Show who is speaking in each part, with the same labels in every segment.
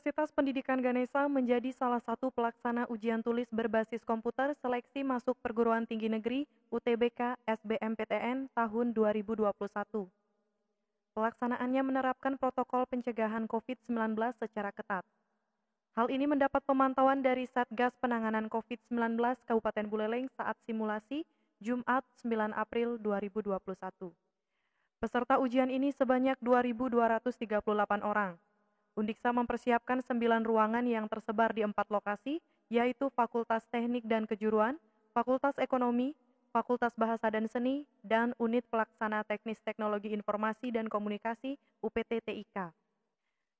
Speaker 1: Universitas Pendidikan Ganesha menjadi salah satu pelaksana ujian tulis berbasis komputer seleksi masuk perguruan tinggi negeri UTBK SBMPTN tahun 2021. Pelaksanaannya menerapkan protokol pencegahan COVID-19 secara ketat. Hal ini mendapat pemantauan dari Satgas Penanganan COVID-19 Kabupaten Buleleng saat simulasi Jumat 9 April 2021. Peserta ujian ini sebanyak 2.238 orang. Undiksa mempersiapkan 9 ruangan yang tersebar di 4 lokasi, yaitu Fakultas Teknik dan Kejuruan, Fakultas Ekonomi, Fakultas Bahasa dan Seni, dan Unit Pelaksana Teknis Teknologi Informasi dan Komunikasi UPT TIK.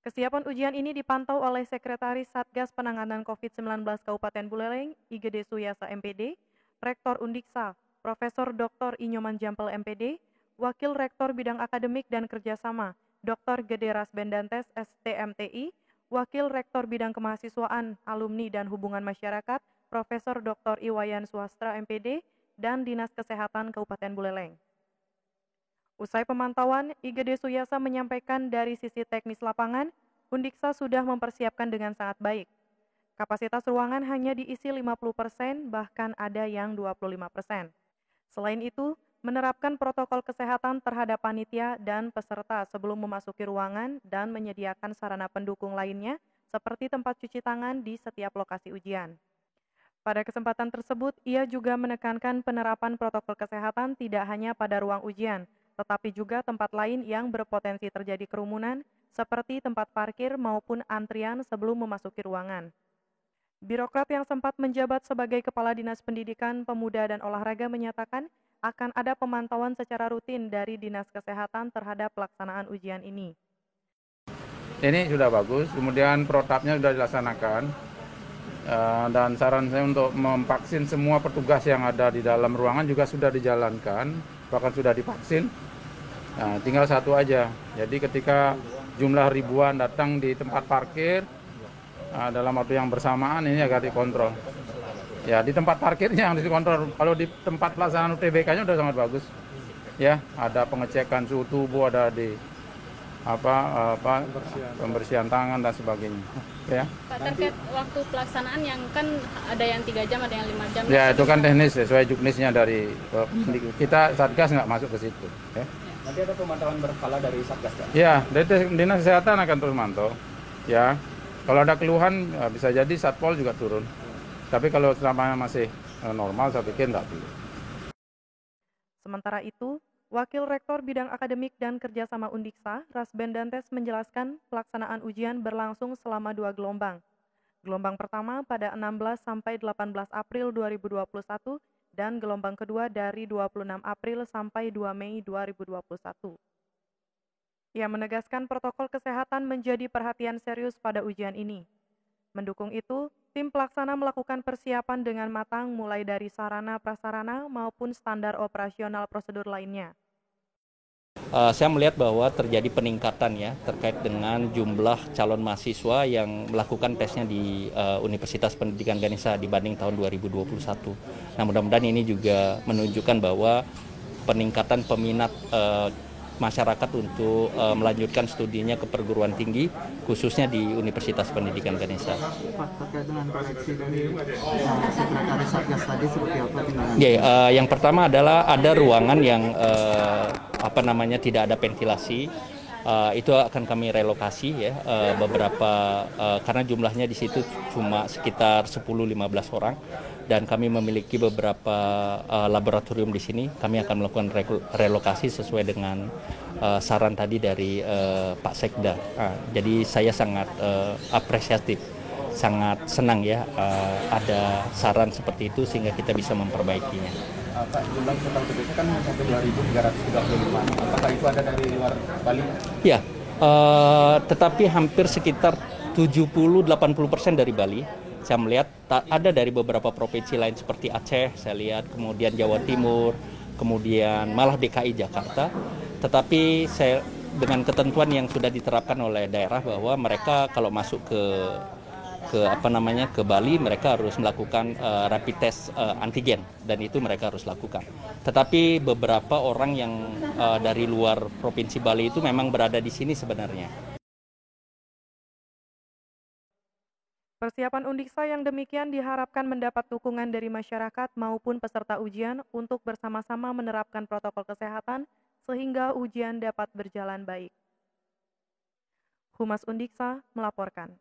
Speaker 1: Kesiapan ujian ini dipantau oleh Sekretaris Satgas Penanganan COVID-19 Kabupaten Buleleng, IGD Suyasa MPD, Rektor Undiksa, Profesor Dr. Inyoman Jampel MPD, Wakil Rektor Bidang Akademik dan Kerjasama, Dr. Gede Rasbendantes STMTI, Wakil Rektor Bidang Kemahasiswaan, Alumni dan Hubungan Masyarakat, Profesor Dr. Iwayan Suhastra MPD, dan Dinas Kesehatan Kabupaten Buleleng. Usai pemantauan, IGD Suyasa menyampaikan dari sisi teknis lapangan, Undiksa sudah mempersiapkan dengan sangat baik. Kapasitas ruangan hanya diisi 50%, bahkan ada yang 25%. Selain itu, menerapkan protokol kesehatan terhadap panitia dan peserta sebelum memasuki ruangan dan menyediakan sarana pendukung lainnya seperti tempat cuci tangan di setiap lokasi ujian. Pada kesempatan tersebut, ia juga menekankan penerapan protokol kesehatan tidak hanya pada ruang ujian, tetapi juga tempat lain yang berpotensi terjadi kerumunan, seperti tempat parkir maupun antrian sebelum memasuki ruangan. Birokrat yang sempat menjabat sebagai Kepala Dinas Pendidikan, Pemuda, dan Olahraga menyatakan akan ada pemantauan secara rutin dari Dinas Kesehatan terhadap pelaksanaan ujian ini.
Speaker 2: Ini sudah bagus, kemudian protapnya sudah dilaksanakan, dan saran saya untuk memvaksin semua petugas yang ada di dalam ruangan juga sudah dijalankan, bahkan sudah divaksin. Nah, tinggal satu aja. Jadi ketika jumlah ribuan datang di tempat parkir dalam waktu yang bersamaan, ini agar dikontrol. Ya, di tempat parkirnya yang dikontrol. Kalau di tempat pelaksanaan UTBK-nya sudah sangat bagus. Ya, ada pengecekan suhu tubuh, ada di pembersihan tangan dan sebagainya. Ya.
Speaker 3: Pak, terkait waktu pelaksanaan yang kan ada yang 3 jam, ada yang 5 jam.
Speaker 2: Ya, itu kan teknis sesuai juknisnya dari kita Satgas nggak masuk ke situ. Ya.
Speaker 4: Nanti ada pemantauan berkala dari Satgas, Pak?
Speaker 2: Ya, dari Dinas Kesehatan akan terus mantau. Ya, kalau ada keluhan bisa jadi Satpol juga turun. Tapi kalau selama masih normal, saya pikir tidak perlu.
Speaker 1: Sementara itu, Wakil Rektor Bidang Akademik dan Kerjasama Undiksa, Rasbendantes menjelaskan pelaksanaan ujian berlangsung selama 2 gelombang. Gelombang pertama pada 16 sampai 18 April 2021 dan gelombang kedua dari 26 April sampai 2 Mei 2021. Ia menegaskan protokol kesehatan menjadi perhatian serius pada ujian ini. Mendukung itu, tim pelaksana melakukan persiapan dengan matang mulai dari sarana prasarana maupun standar operasional prosedur lainnya.
Speaker 5: Saya melihat bahwa terjadi peningkatan ya terkait dengan jumlah calon mahasiswa yang melakukan tesnya di Universitas Pendidikan Ganesha dibanding tahun 2021. Nah, mudah-mudahan ini juga menunjukkan bahwa peningkatan peminat masyarakat untuk melanjutkan studinya ke perguruan tinggi, khususnya di Universitas Pendidikan Ganesha.
Speaker 4: Pak, terkait dengan koreksi dari Sekretaris Satgas tadi seperti apa?
Speaker 5: Yang pertama adalah ada ruangan yang tidak ada ventilasi. Itu akan kami relokasi ya beberapa karena jumlahnya di situ cuma sekitar 10-15 orang dan kami memiliki beberapa laboratorium di sini. Kami akan melakukan relokasi sesuai dengan saran tadi dari Pak Sekda. Jadi saya sangat apresiatif, sangat senang ya ada saran seperti itu sehingga kita bisa memperbaikinya.
Speaker 4: Pak, jumlah total UTBK kan sampai 2.335. Apakah itu ada dari luar Bali?
Speaker 5: Ya, tetapi hampir sekitar 70-80% dari Bali. Saya melihat ada dari beberapa provinsi lain seperti Aceh, saya lihat, kemudian Jawa Timur, kemudian malah DKI Jakarta. Tetapi dengan ketentuan yang sudah diterapkan oleh daerah bahwa mereka kalau masuk ke Bali, mereka harus melakukan rapid test antigen dan itu mereka harus lakukan. Tetapi beberapa orang yang dari luar provinsi Bali itu memang berada di sini sebenarnya.
Speaker 1: Persiapan Undiksa yang demikian diharapkan mendapat dukungan dari masyarakat maupun peserta ujian untuk bersama-sama menerapkan protokol kesehatan sehingga ujian dapat berjalan baik. Humas Undiksa melaporkan.